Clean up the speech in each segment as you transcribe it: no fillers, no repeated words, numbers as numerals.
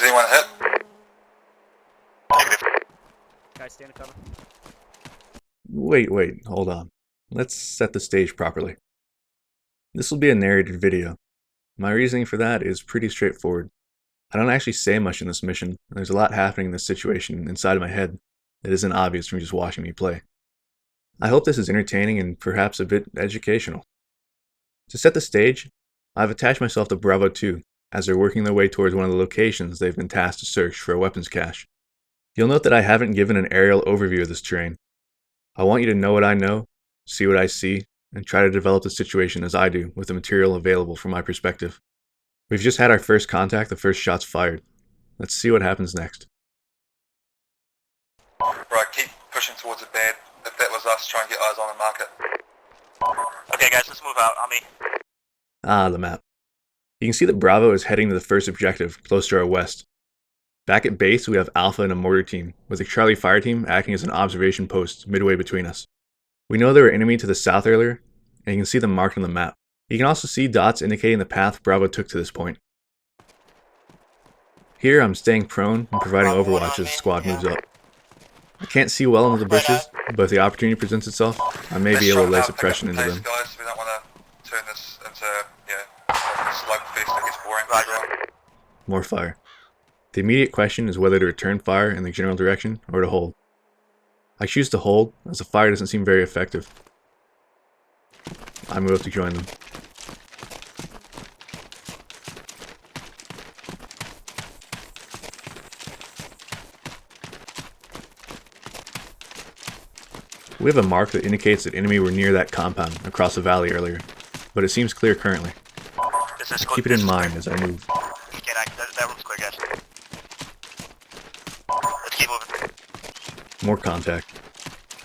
Is anyone hit? Guys, stand in cover. Wait, hold on. Let's set the stage properly. This will be a narrated video. My reasoning for that is pretty straightforward. I don't actually say much in this mission, and there's a lot happening in this situation inside of my head that isn't obvious from just watching me play. I hope this is entertaining and perhaps a bit educational. To set the stage, I've attached myself to Bravo 2 as they're working their way towards one of the locations they've been tasked to search for a weapons cache. You'll note that I haven't given an aerial overview of this terrain. I want you to know what I know, see what I see, and try to develop the situation as I do with the material available from my perspective. We've just had our first contact, the first shots fired. Let's see what happens next. Right, keep pushing towards the bed. If that was us, try and get eyes on the market. Okay guys, let's move out. On me. Ah, the map. You can see that Bravo is heading to the first objective, close to our west. Back at base, we have Alpha and a mortar team, with the Charlie fire team acting as an observation post midway between us. We know there were enemy to the south earlier, and you can see them marked on the map. You can also see dots indicating the path Bravo took to this point. Here, I'm staying prone and providing overwatch as the squad moves up. I can't see well into the bushes, but if the opportunity presents itself, I may be able to lay suppression into them. Guys, we don't want to turn this into, a slugfest that gets boring for everyone. More fire. The immediate question is whether to return fire in the general direction or to hold. I choose to hold, as the fire doesn't seem very effective. I move up to join them. We have a mark that indicates that enemy were near that compound across the valley earlier, but it seems clear currently. I keep it in mind as I move. That room's clear, guys. Let's keep moving. More contact.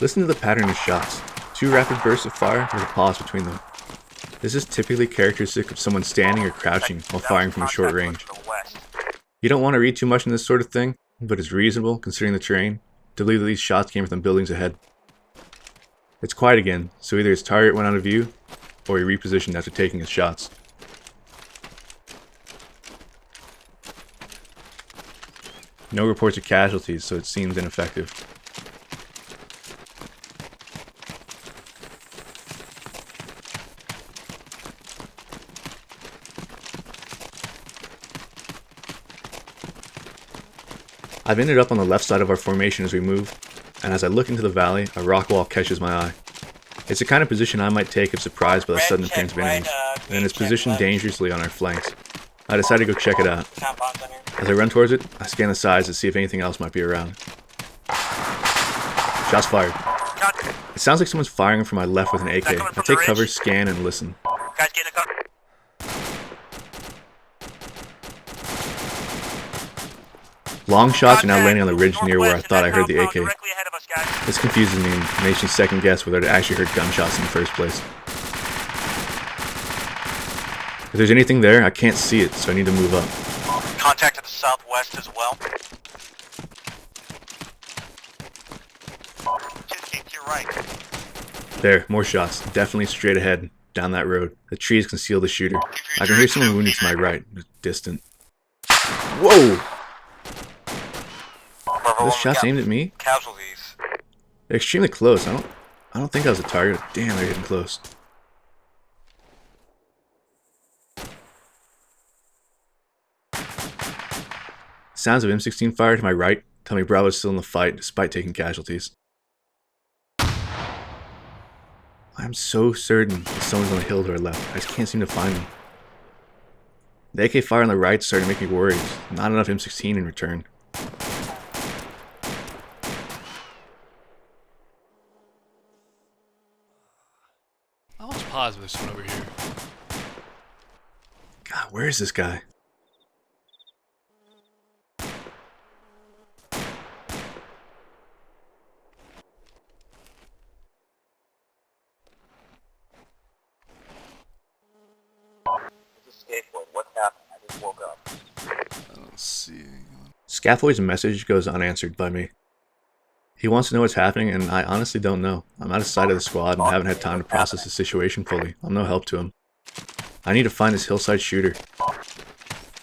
Listen to the pattern of shots. 2 rapid bursts of fire with a pause between them. This is typically characteristic of someone standing or crouching while firing from a short range. You don't want to read too much into this sort of thing, but it's reasonable, considering the terrain, to believe that these shots came from the buildings ahead. It's quiet again, so either his target went out of view, or he repositioned after taking his shots. No reports of casualties, so it seems ineffective. I've ended up on the left side of our formation as we move, and as I look into the valley, a rock wall catches my eye. It's the kind of position I might take if surprised by the sudden appearance of enemies, and it's positioned dangerously on our flanks. I decide to go check it out. As I run towards it, I scan the sides to see if anything else might be around. Shots fired. It sounds like someone's firing from my left with an AK. I take cover, scan, and listen. Guys, get in the cover. Long shots are now landing on the ridge near where I thought I heard the AK. This confuses me and makes me second guess whether I actually heard gunshots in the first place. If there's anything there, I can't see it, so I need to move up. Contact to the southwest as well. 2 feet to your right. There, more shots. Definitely straight ahead, down that road. The trees conceal the shooter. I can hear someone wounded to my right, distant. Whoa! Are those shots aimed at me? Casualties. They're extremely close. I don't think I was a target. Damn, they're getting close. Sounds of M16 fire to my right tell me Bravo's still in the fight despite taking casualties. I'm so certain that someone's on the hill to our left. I just can't seem to find them. The AK fire on the right started to make me worried. Not enough M16 in return. Let's pause this one over here. God, where is this guy? What's happening? I just woke up. Let's see. Scaffold's message goes unanswered by me. He wants to know what's happening, and I honestly don't know. I'm out of sight of the squad and haven't had time to process the situation fully. I'm no help to him. I need to find this hillside shooter.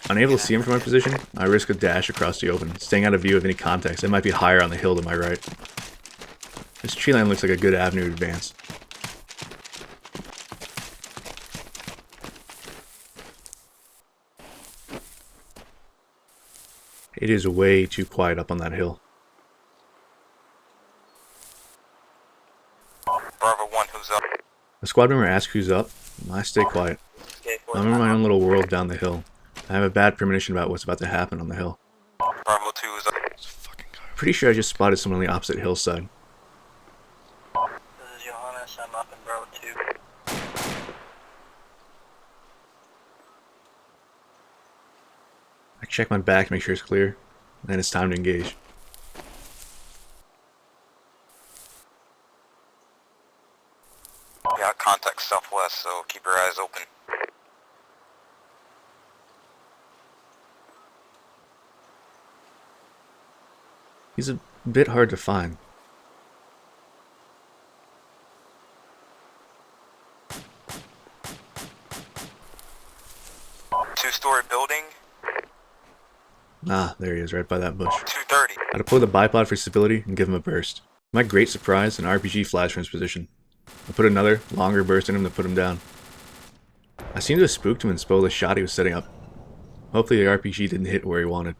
Unable to see him from my position, I risk a dash across the open, staying out of view of any contacts that might be higher on the hill to my right. This tree line looks like a good avenue to advance. It is way too quiet up on that hill. Bravo 1, who's up? The squad member asks who's up. I stay quiet. I'm in my own little world down the hill. I have a bad premonition about what's about to happen on the hill. Bravo 2 is up. It's fucking garbage. Pretty sure I just spotted someone on the opposite hillside. This is Johannes, I'm up in Bravo 2. I check my back to make sure it's clear. Then it's time to engage. Yeah, contact southwest, so keep your eyes open. He's a bit hard to find. Two-story building, Ah, there he is, right by that bush. 230. I deploy the bipod for stability and give him a burst. To my great surprise, an RPG flashed from his position. I put another, longer burst in him to put him down. I seem to have spooked him and spoiled the shot he was setting up. Hopefully the RPG didn't hit where he wanted.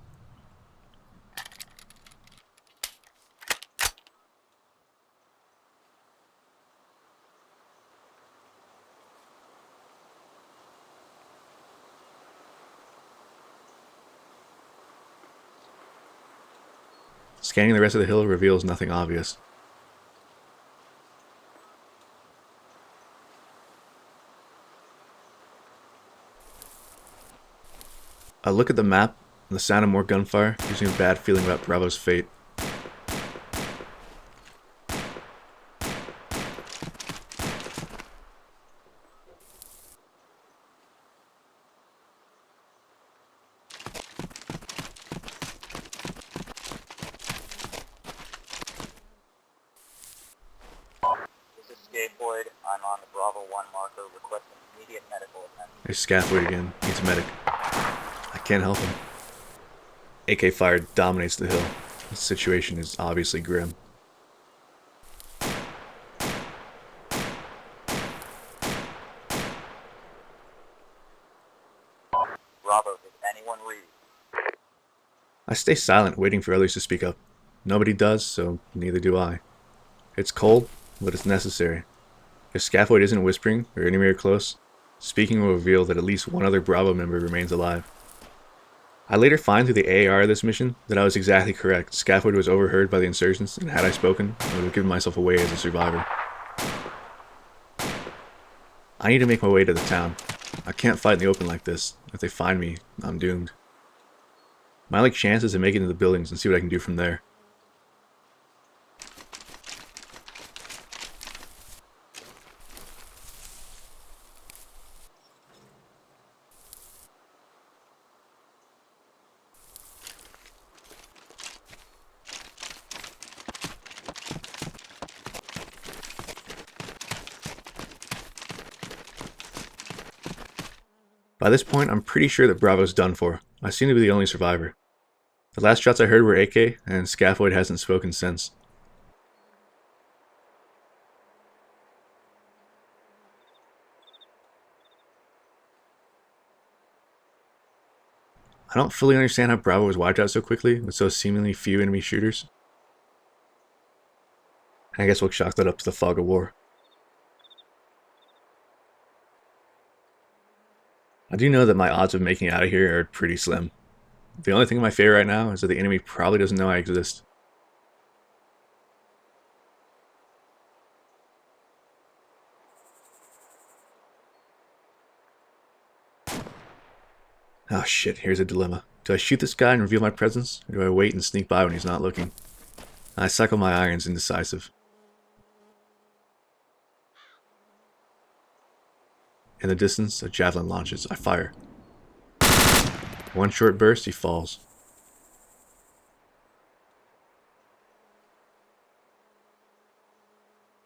Scanning the rest of the hill reveals nothing obvious. I look at the map, and the sound of more gunfire gives me a bad feeling about Bravo's fate. This is Skateboard, I'm on the Bravo 1 marker requesting immediate medical attention. There's Scaffold again, needs a medic. I can't help him. AK fire dominates the hill. The situation is obviously grim. Bravo, did anyone read? I stay silent, waiting for others to speak up. Nobody does, so neither do I. It's cold, but it's necessary. If Scaffold isn't whispering, or anywhere close, speaking will reveal that at least one other Bravo member remains alive. I later find through the AAR of this mission that I was exactly correct. Scaffold was overheard by the insurgents, and had I spoken, I would have given myself away as a survivor. I need to make my way to the town. I can't fight in the open like this. If they find me, I'm doomed. My only chance is to make it into the buildings and see what I can do from there. By this point, I'm pretty sure that Bravo's done for. I seem to be the only survivor. The last shots I heard were AK, and Scaffold hasn't spoken since. I don't fully understand how Bravo was wiped out so quickly, with so seemingly few enemy shooters. I guess we'll chalk that up to the fog of war. I do know that my odds of making it out of here are pretty slim. The only thing in my favor right now is that the enemy probably doesn't know I exist. Oh shit, here's a dilemma. Do I shoot this guy and reveal my presence, or do I wait and sneak by when he's not looking? I cycle my irons, indecisive. In the distance, a javelin launches. I fire. One short burst, he falls.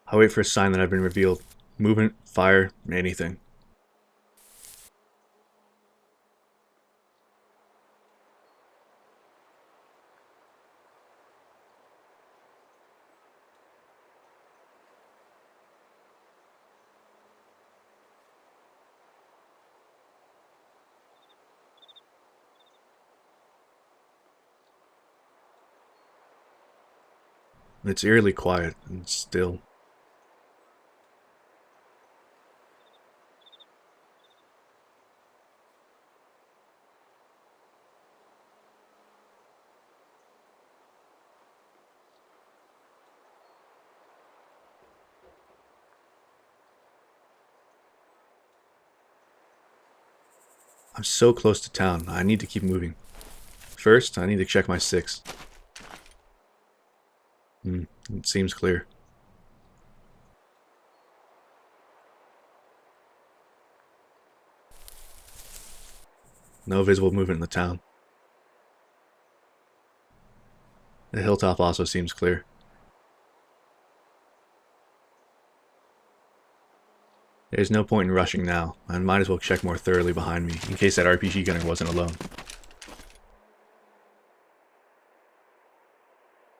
I wait for a sign that I've been revealed. Movement, fire, anything. It's eerily quiet and still. I'm so close to town. I need to keep moving. First, I need to check my 6. It seems clear. No visible movement in the town. The hilltop also seems clear. There's no point in rushing now. I might as well check more thoroughly behind me, in case that RPG gunner wasn't alone.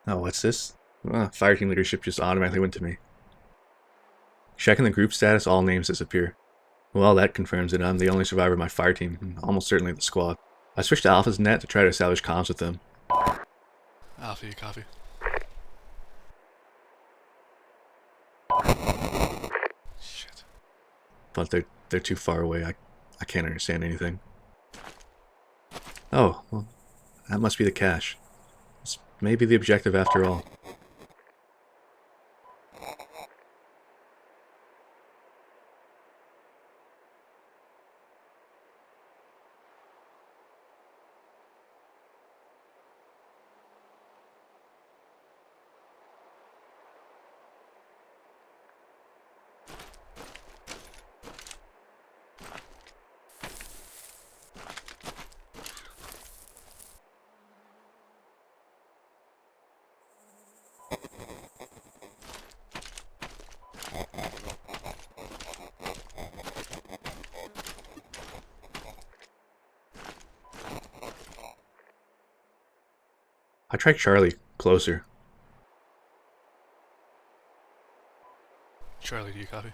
Oh, what's this? Fireteam leadership just automatically went to me. Checking the group status, all names disappear. Well, that confirms that I'm the only survivor of my fireteam, and almost certainly the squad. I switched to Alpha's net to try to establish comms with them. Alpha, you copy? Shit. But they're too far away. I can't understand anything. Oh, well, that must be the cache. It's maybe the objective after all. I tracked Charlie closer. Charlie, do you copy?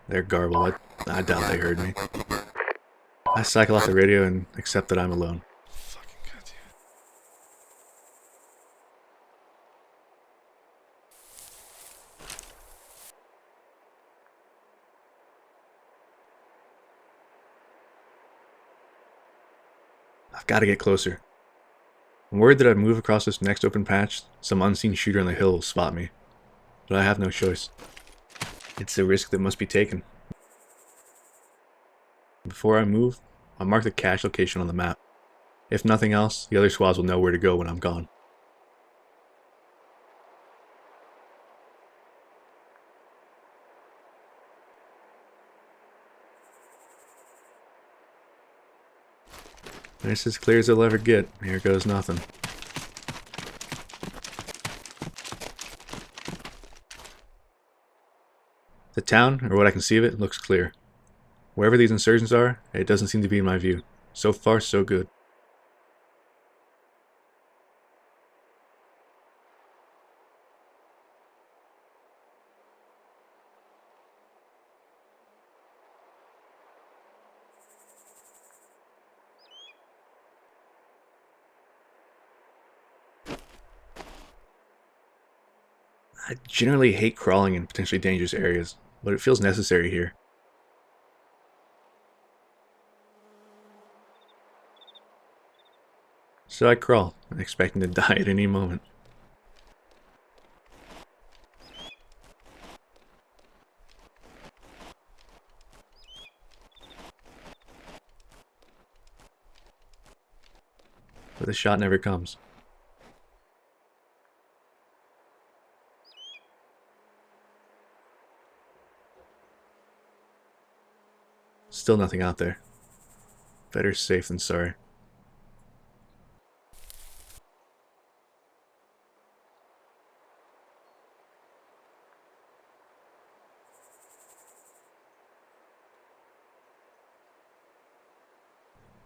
They're garbled. I doubt they heard me. I cycle off the radio and accept that I'm alone. Fucking goddamn. I've got to get closer. I'm worried that if I move across this next open patch, some unseen shooter on the hill will spot me. But I have no choice. It's a risk that must be taken. Before I move, I'll mark the cache location on the map. If nothing else, the other squads will know where to go when I'm gone. It's as clear as it'll ever get. Here goes nothing. The town, or what I can see of it, looks clear. Wherever these insurgents are, it doesn't seem to be in my view. So far, so good. I generally hate crawling in potentially dangerous areas, but it feels necessary here. So I crawl, expecting to die at any moment. But the shot never comes. Still nothing out there. Better safe than sorry.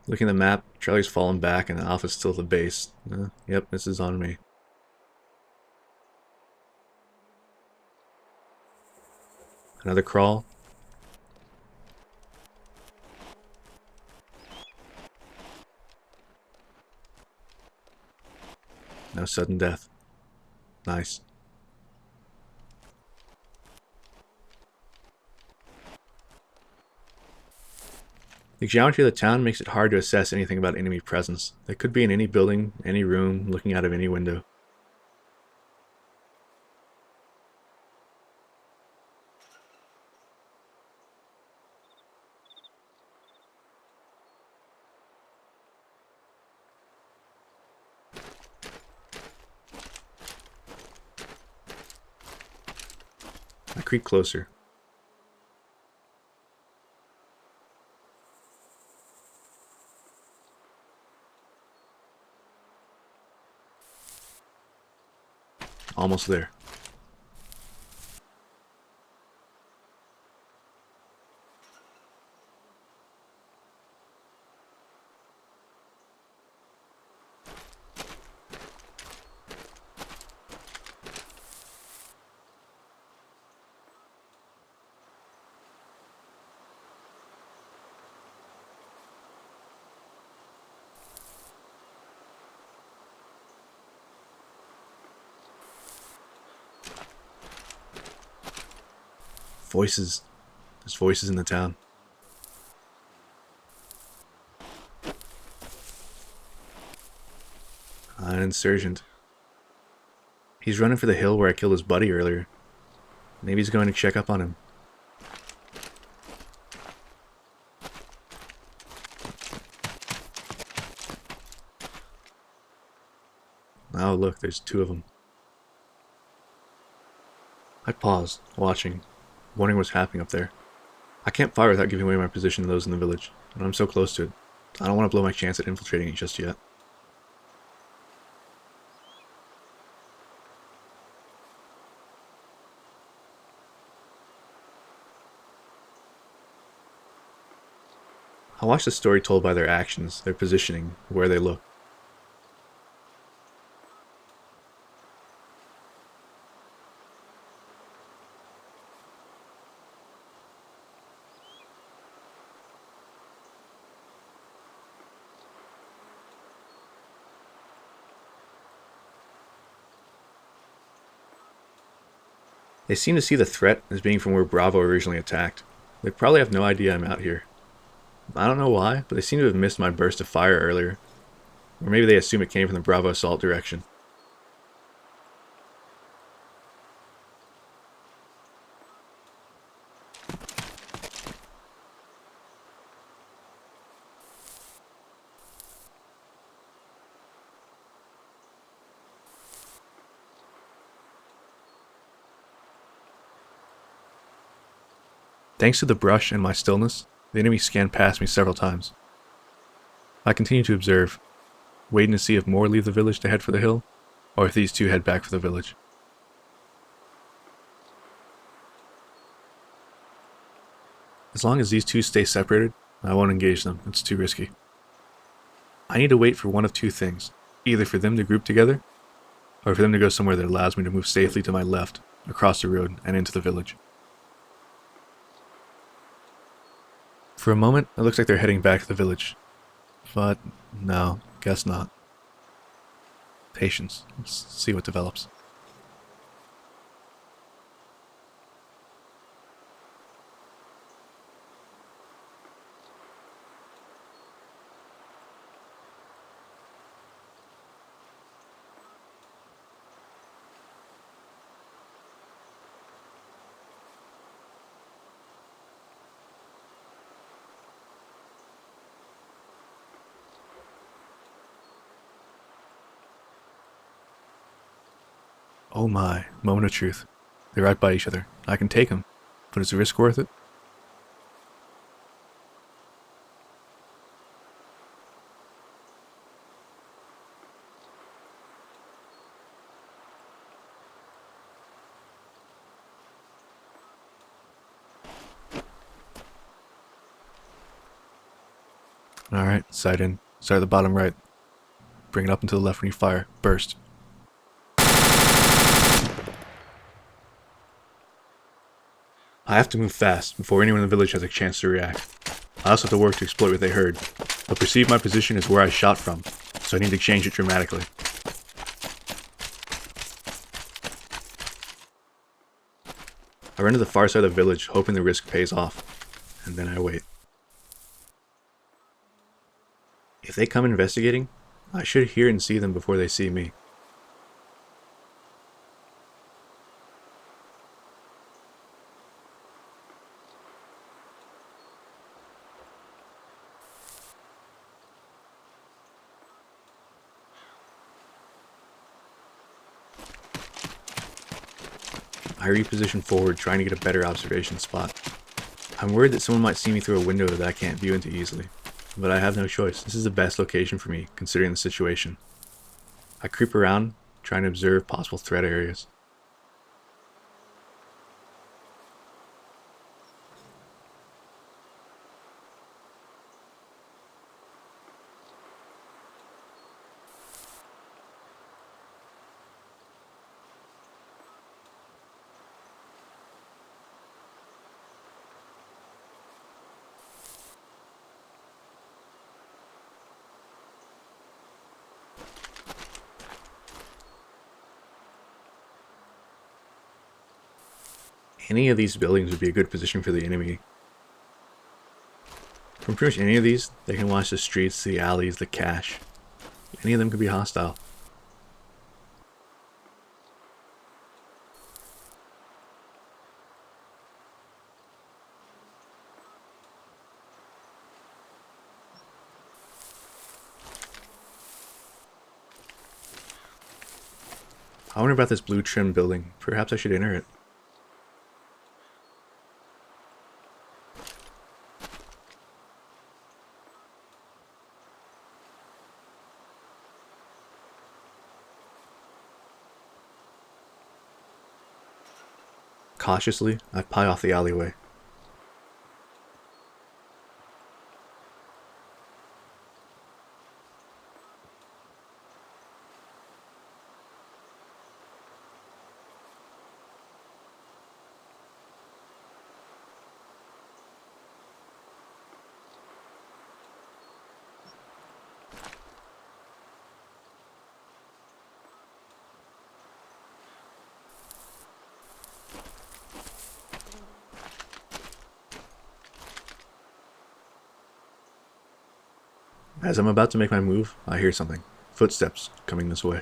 Looking at the map, Charlie's fallen back and Alpha's still at the base. Yep, this is on me. Another crawl. No sudden death. Nice. The geometry of the town makes it hard to assess anything about enemy presence. They could be in any building, any room, looking out of any window. I creep closer. Almost there. Voices. There's voices in the town. An insurgent. He's running for the hill where I killed his buddy earlier. Maybe he's going to check up on him. Oh look, there's two of them. I paused, watching, wondering what's happening up there. I can't fire without giving away my position to those in the village, and I'm so close to it. I don't want to blow my chance at infiltrating it just yet. I watch the story told by their actions, their positioning, where they look. They seem to see the threat as being from where Bravo originally attacked. They probably have no idea I'm out here. I don't know why, but they seem to have missed my burst of fire earlier. Or maybe they assume it came from the Bravo assault direction. Thanks to the brush and my stillness, the enemy scanned past me several times. I continue to observe, waiting to see if more leave the village to head for the hill, or if these two head back for the village. As long as these two stay separated, I won't engage them. It's too risky. I need to wait for one of two things, either for them to group together, or for them to go somewhere that allows me to move safely to my left, across the road, and into the village. For a moment, it looks like they're heading back to the village. But no, guess not. Patience. Let's see what develops. Oh my, moment of truth. They're right by each other. I can take them, but is the risk worth it? Alright, sight in. Start at the bottom right. Bring it up and to the left when you fire. Burst. I have to move fast before anyone in the village has a chance to react. I also have to work to exploit what they heard, but perceive my position as where I shot from, so I need to change it dramatically. I run to the far side of the village, hoping the risk pays off, and then I wait. If they come investigating, I should hear and see them before they see me. I reposition forward, trying to get a better observation spot. I'm worried that someone might see me through a window that I can't view into easily, but I have no choice. This is the best location for me, considering the situation. I creep around, trying to observe possible threat areas. Any of these buildings would be a good position for the enemy. From pretty much any of these, they can watch the streets, the alleys, the cache. Any of them could be hostile. I wonder about this blue trim building. Perhaps I should enter it. Cautiously, I pie off the alleyway. As I'm about to make my move, I hear something. Footsteps coming this way.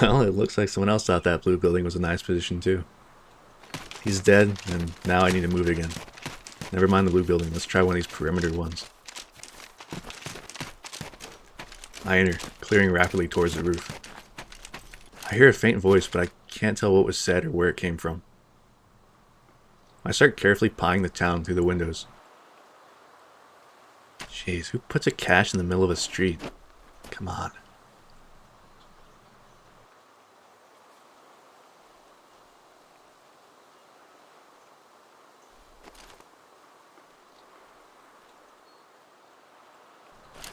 Well, it looks like someone else thought that blue building was a nice position too. He's dead, and now I need to move again. Never mind the blue building, let's try one of these perimeter ones. I enter, clearing rapidly towards the roof. I hear a faint voice, but I can't tell what was said or where it came from. I start carefully pieing the town through the windows. Jeez, who puts a cache in the middle of a street? Come on.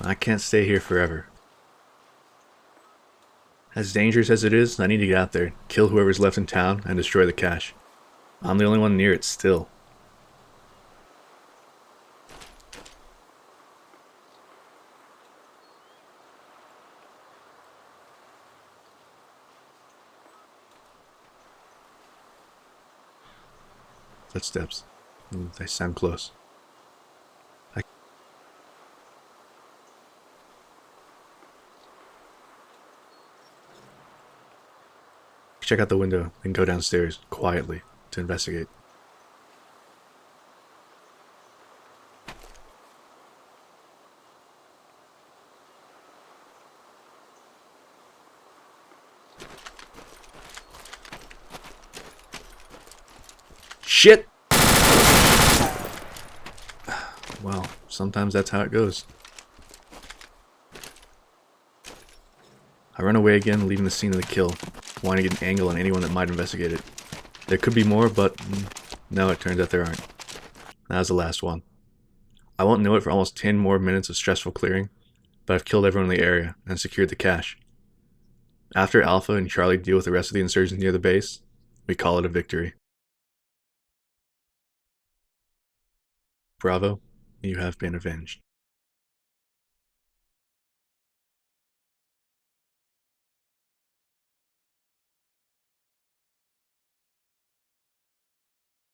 I can't stay here forever. As dangerous as it is, I need to get out there, kill whoever's left in town, and destroy the cache. I'm the only one near it still. Footsteps. They sound close. Check out the window, then go downstairs, quietly, to investigate. Shit! Well, sometimes that's how it goes. I run away again, leaving the scene of the kill, wanting to get an angle on anyone that might investigate it. There could be more, but no, it turns out there aren't. That was the last one. I won't know it for almost 10 more minutes of stressful clearing, but I've killed everyone in the area and secured the cache. After Alpha and Charlie deal with the rest of the insurgents near the base, we call it a victory. Bravo, You have been avenged.